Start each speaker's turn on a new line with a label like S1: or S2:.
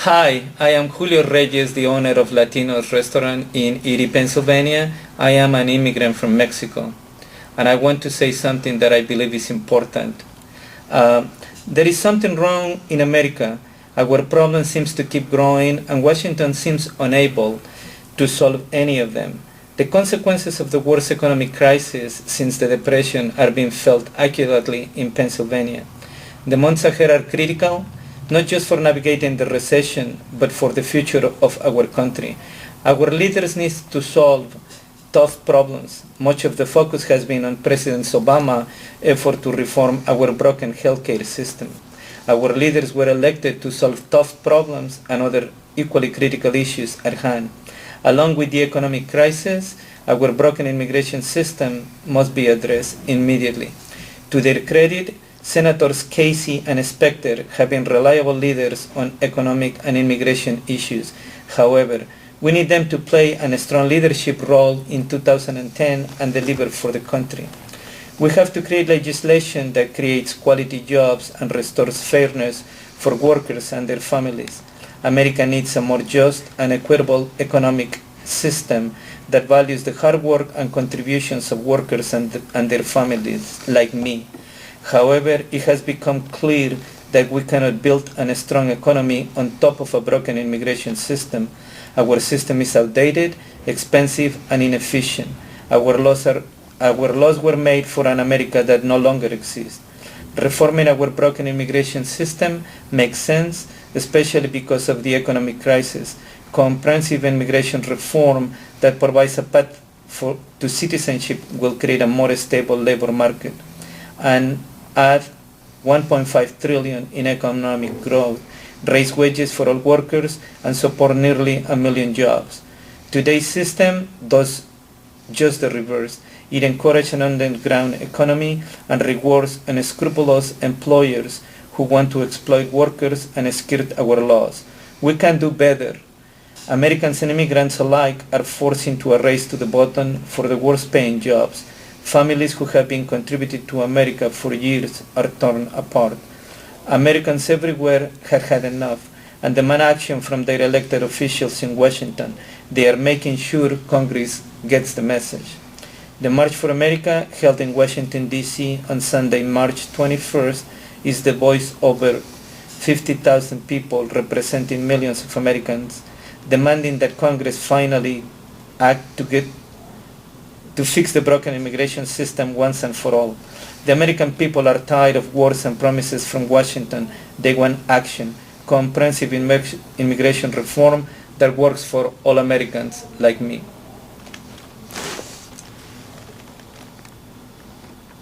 S1: Hi, I am Julio Reyes, the owner of Latino's restaurant in Erie, Pennsylvania. I am an immigrant from Mexico, and I want to say something that I believe is important. Uh, there is something wrong in America. Our problem seems to keep growing, and Washington seems unable to solve any of them. The consequences of the worst economic crisis since the Depression are being felt accurately in Pennsylvania. The months ahead are critical, not just for navigating the recession, but for the future of our country. Our leaders need to solve tough problems. Much of the focus has been on President Obama's effort to reform our broken healthcare system. Our leaders were elected to solve tough problems and other equally critical issues at hand. Along with the economic crisis, our broken immigration system must be addressed immediately. To their credit, Senators Casey and Specter have been reliable leaders on economic and immigration issues. However, we need them to play a strong leadership role in 2010 and deliver for the country. We have to create legislation that creates quality jobs and restores fairness for workers and their families. America needs a more just and equitable economic system that values the hard work and contributions of workers and their families, like me. However, it has become clear that we cannot build a strong economy on top of a broken immigration system. Our system is outdated, expensive, and inefficient. Our laws were made for an America that no longer exists. Reforming our broken immigration system makes sense, especially because of the economic crisis. Comprehensive immigration reform that provides a path to citizenship will create a more stable labor market and add 1.5 trillion in economic growth, raise wages for all workers, and support nearly 1 million jobs. Today's system does just the reverse. It encourages an underground economy and rewards unscrupulous employers who want to exploit workers and skirt our laws. We can do better. Americans and immigrants alike are forced into a race to the bottom for the worst paying jobs. Families who have been contributing to America for years are torn apart. Americans everywhere have had enough and demand action from their elected officials in Washington. They are making sure Congress gets the message. The March for America, held in Washington, D.C. on Sunday, March 21st, is the voice of over 50,000 people representing millions of Americans, demanding that Congress finally act to fix the broken immigration system once and for all. The American people are tired of words and promises from Washington. They want action, comprehensive immigration reform that works for all Americans like me.